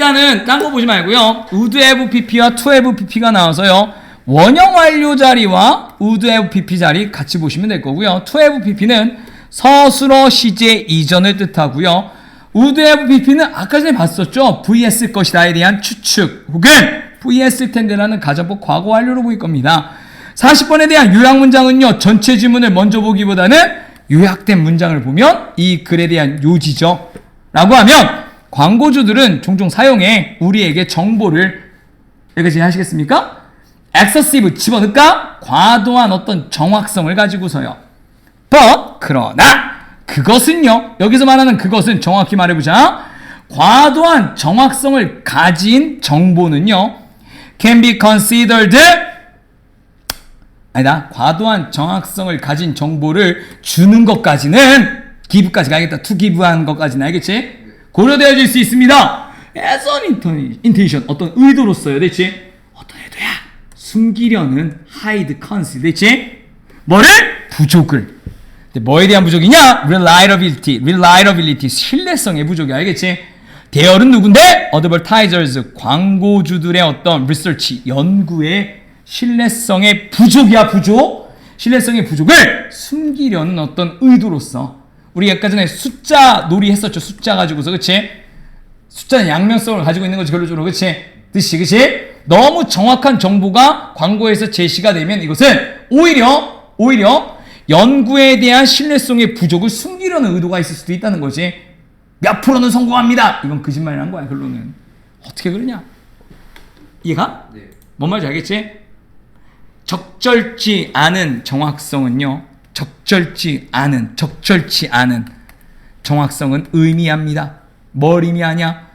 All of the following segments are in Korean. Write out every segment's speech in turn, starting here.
일단은 딴 거 보지 말고요. would have pp와 to have pp가 나와서요. 원형 완료 자리와 would have pp 자리 같이 보시면 될 거고요. to have pp는 서술어 시제 이전을 뜻하고요. would have pp는 아까 전에 봤었죠. vs 것이다에 대한 추측 혹은 vs 텐데라는 가정법 과거 완료로 보일 겁니다. 40번에 대한 요약 문장은요. 전체 지문을 먼저 보기보다는 요약된 문장을 보면 이 글에 대한 요지죠. 라고 하면 광고주들은 종종 사용해 우리에게 정보를 여기까지 하시겠습니까? excessive 집어넣을까? 과도한 어떤 정확성을 가지고서요. but 그러나 그것은요. 여기서 말하는 그것은 정확히 말해보자. 과도한 정확성을 가진 정보는요. can be considered 아니다. 과도한 정확성을 가진 정보를 주는 것까지는 give까지 가야겠다. to give하는 것까지는 알겠지? 고려되어질 수 있습니다. as an intention 어떤 의도로서요. 됐지? 어떤 의도야? 숨기려는 hide conceal. 됐지? 뭐를? 부족을. 뭐에 대한 부족이냐? reliability 신뢰성의 부족이 알겠지? 대열은 누군데? advertisers 광고주들의 어떤 research 연구의 신뢰성의 부족이야. 부족. 신뢰성의 부족을 숨기려는 어떤 의도로서 우리 아까 전에 숫자 놀이 했었죠. 숫자 가지고서 그치? 숫자는 양면성을 가지고 있는 거지. 결론적으로 그치? 뜻이 그치? 너무 정확한 정보가 광고에서 제시가 되면 이것은 오히려 연구에 대한 신뢰성의 부족을 숨기려는 의도가 있을 수도 있다는 거지. 몇 프로는 성공합니다. 이건 거짓말이란 거야. 결론은. 어떻게 그러냐? 이해가? 네. 뭔 말인지 알겠지? 적절치 않은 정확성은요. 적절치 않은 정확성은 의미합니다. 뭘 의미하냐?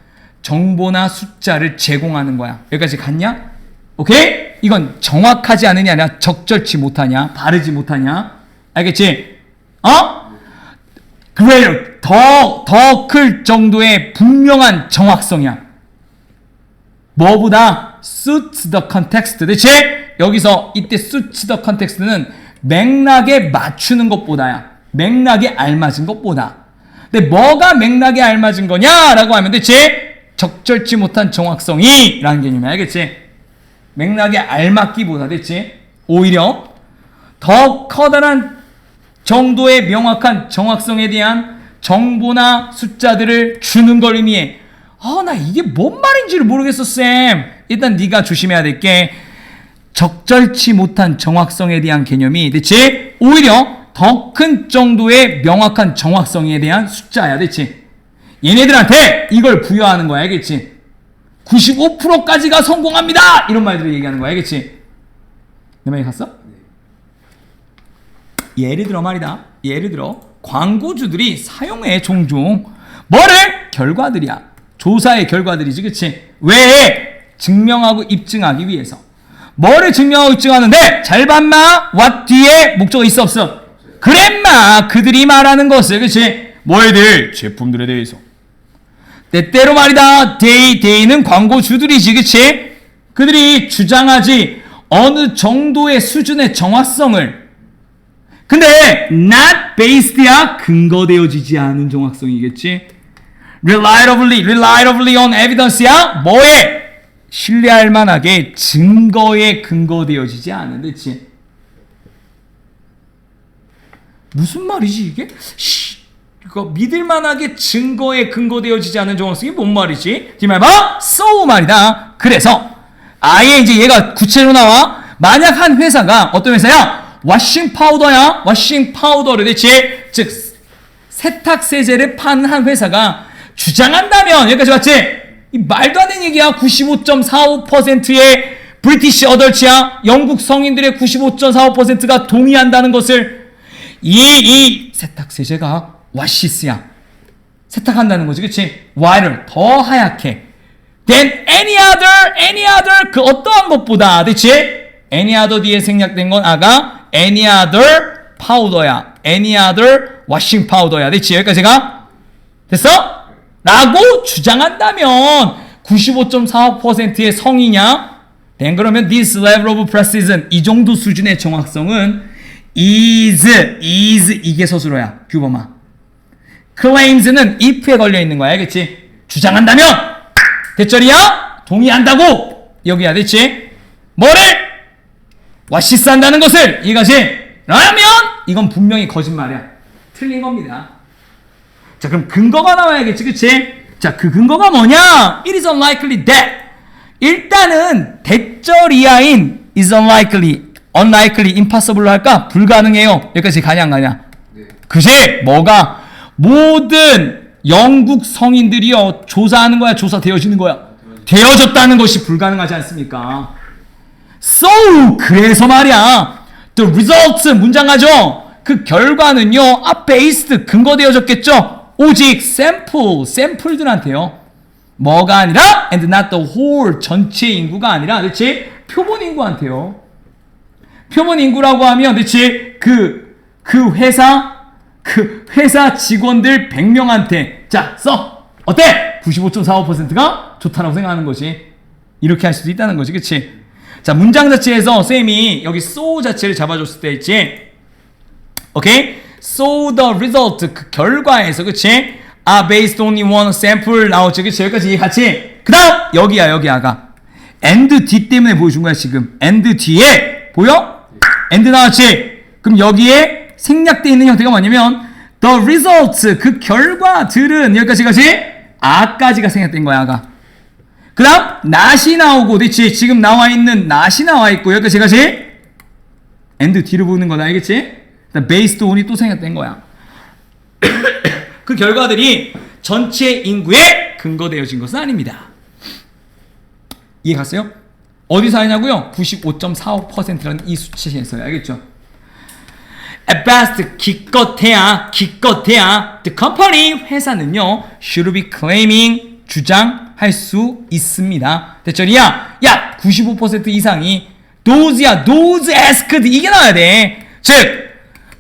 정보나 숫자를 제공하는 거야. 여기까지 갔냐? 오케이? 이건 정확하지 않으냐 아니라 적절치 못하냐? 바르지 못하냐? 알겠지? greater 더 클 정도의 분명한 정확성이야. 뭐보다 suits the context. 대체 여기서 이때 suits the context는 맥락에 맞추는 것보다야. 맥락에 알맞은 것보다. 근데 뭐가 맥락에 알맞은 거냐라고 하면 대체 적절치 못한 정확성이 라는 개념이야. 알겠지? 맥락에 알맞기보다 대체 오히려 더 커다란 정도의 명확한 정확성에 대한 정보나 숫자들을 주는 걸 의미해. 나 이게 뭔 말인지를 모르겠어, 쌤. 일단 네가 조심해야 될 게 적절치 못한 정확성에 대한 개념이 대체 오히려 더 큰 정도의 명확한 정확성에 대한 숫자야. 대체 얘네들한테 이걸 부여하는 거야. 알겠지? 95%까지가 성공합니다. 이런 말들을 얘기하는 거야. 알겠지? 내 말이 갔어? 예를 들어 말이다. 예를 들어 광고주들이 사용해 종종 뭐를? 결과들이야. 조사의 결과들이지. 그치? 왜? 증명하고 입증하기 위해서. 뭐를 증명하고 입증하는데? 잘 봤마? what 뒤에 목적어 있어 없어? 그랬마. 그들이 말하는 것을. 그치? 뭐애들? 제품들에 대해서. 때때로 말이다. 데이는 광고주들이지. 그치? 그들이 주장하지 어느 정도의 수준의 정확성을. 근데 not based야 근거되어지지 않은 정확성이겠지. reliably on evidence야 뭐에? 신뢰할 만하게 증거에 근거되어지지 않은. 그치? 무슨 말이지 이게? 이거 믿을 만하게 증거에 근거되어지지 않은 정확성이 뭔 말이지? 지금 해봐. so 말이다. 그래서 아예 이제 얘가 구체로 나와. 만약 한 회사가 어떤 회사야? 워싱 파우더야. 워싱 파우더를 대체 즉 세탁세제를 파는 한 회사가 주장한다면 여기까지 봤지? 이 말도 안 되는 얘기야. 95.45%의 브리티시 어덜츠야. 영국 성인들의 95.45%가 동의한다는 것을 이 세탁세제가 와시스야. 세탁한다는 거지. 그치? whiter 더 하얗게 than any other 그 어떠한 것보다. 그치? any other 뒤에 생략된 건 아가 any other powder야. any other washing powder야. 그치? 여기까지가 됐어? 라고 주장한다면 95.45%의 성이냐? then 그러면 this level of precision 이 정도 수준의 정확성은 is 이게 서술어야. 규범아. claims는 if에 걸려 있는 거야. 알겠지? 주장한다면 대절이야? 동의한다고 여기야 됐지? 뭐를? 와시스한다는 것을 이것이 라면 이건 분명히 거짓말이야. 틀린 겁니다. 자 그럼 근거가 나와야겠지 그치? 자 그 근거가 뭐냐? It is unlikely that 일단은 대절이야인 is unlikely, impossible로 할까? 불가능해요. 여기까지 가냐 안 가냐? 네. 그지? 뭐가? 모든 영국 성인들이요 조사하는 거야 조사되어지는 거야 되어졌다는 것이 불가능하지 않습니까? So 그래서 말이야 the results 문장 가죠 그 결과는요 based 근거되어졌겠죠 오직 샘플들한테요 뭐가 아니라 and not the whole 전체 인구가 아니라 그렇지 표본 인구한테요 표본 인구라고 하면 그렇지 그 회사 직원들 100명한테 자 써 어때? 95.45%가 좋다라고 생각하는 것이 이렇게 할 수도 있다는 거지 그치? 자 문장 자체에서 쌤이 여기 so 자체를 잡아줬을 때 있지 오케이? So the result 그 결과에서 그치? based only one sample 나오죠 그치? 여기까지 같이 그 다음 여기야가 and 뒤 때문에 보여준 거야 지금 and 뒤에 보여? and 나왔지? 그럼 여기에 생략되어 있는 형태가 뭐냐면 the results 그 결과들은 여기까지까지 아까지가 생략된 거야 아가 그 다음 not이 나오고 그치 지금 나와 있는 not이 나와 있고 여기까지 and 뒤로 보는 거다 알겠지? based on이 또 생략된 거야 그 결과들이 전체 인구에 근거되어진 것은 아닙니다 이해 갔어요? 어디서 하냐고요? 95.45%라는 이 수치에서요 알겠죠? At best 기껏해야 the company 회사는요 should be claiming 주장할 수 있습니다. 대절이야 야 95% 이상이 those asked 이게 나와야 돼. 즉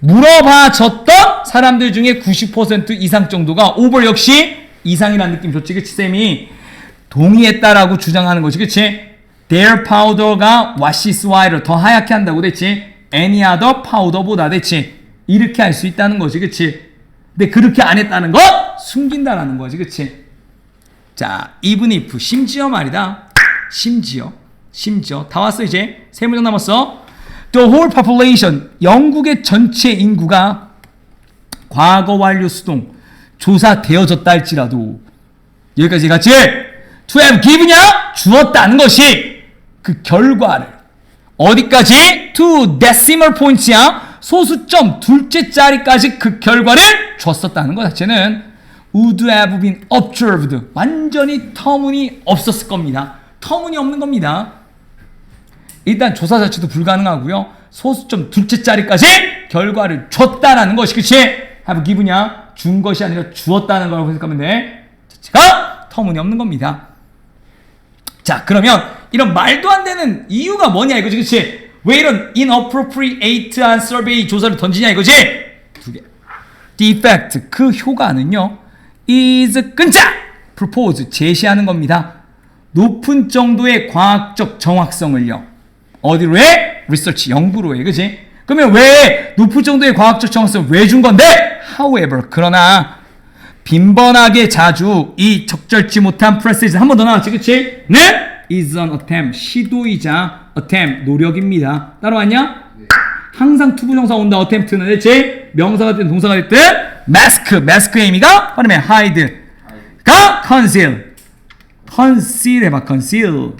물어봐줬던 사람들 중에 90% 이상 정도가 over 역시 이상이라는 느낌 좋지 그치 쌤이 동의했다라고 주장하는 거지 그치 their powder가 washes white를 더 하얗게 한다고 됐지 any other powder보다 됐지 이렇게 할 수 있다는 거지 그치 근데 그렇게 안 했다는 것 숨긴다라는 거지 그치 자 even if 심지어 말이다 심지어 다 왔어 이제 세 문장 남았어 the whole population 영국의 전체 인구가 과거 완료 수동 조사되어졌다 할지라도 여기까지 같이 to have given이야 주었다는 것이 그 결과를 어디까지? to decimal points야 소수점 둘째 자리까지 그 결과를 줬었다는 것 자체는 would have been observed 완전히 터무니없었을 겁니다. 터무니없는 겁니다. 일단 조사 자체도 불가능하고요. 소수점 둘째 자리까지 결과를 줬다라는 것이 그치? have given이야 준 것이 아니라 주었다는 거라고 생각하면 돼. 자체가 터무니없는 겁니다. 자 그러면 이런 말도 안 되는 이유가 뭐냐 이거지 그치? 왜 이런 inappropriate한 survey 조사를 던지냐 이거지? 두 개. defect 그 효과는요 is 끈짝 propose 제시하는 겁니다. 높은 정도의 과학적 정확성을요 어디로 해? research 연구로 해 그치? 그러면 왜 높은 정도의 과학적 정확성을 왜 준 건데? however 그러나 빈번하게 자주 이 적절치 못한 프레시즈 한 번 더 나왔지 그치? 네? is an attempt 시도이자 attempt 노력입니다. 따라왔냐? 네. 항상 투부정사 온다 attempt는 그치? 명사가 됐든 동사가 됐든 mask의 의미가 발음해 hide가 conceal 해봐 conceal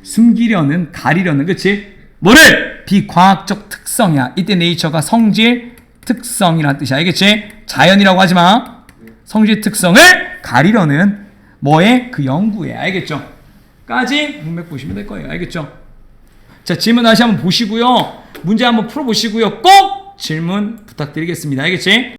숨기려는 가리려는 그치? 뭐를? 비과학적 특성이야. 이때 nature가 성질 특성이라는 뜻이야 알겠지? 자연이라고 하지마 성질 특성을 가리려는 뭐의? 그 연구에 알겠죠? 까지 문맥 보시면 될 거예요. 알겠죠? 자 질문 다시 한번 보시고요. 문제 한번 풀어보시고요. 꼭 질문 부탁드리겠습니다. 알겠지?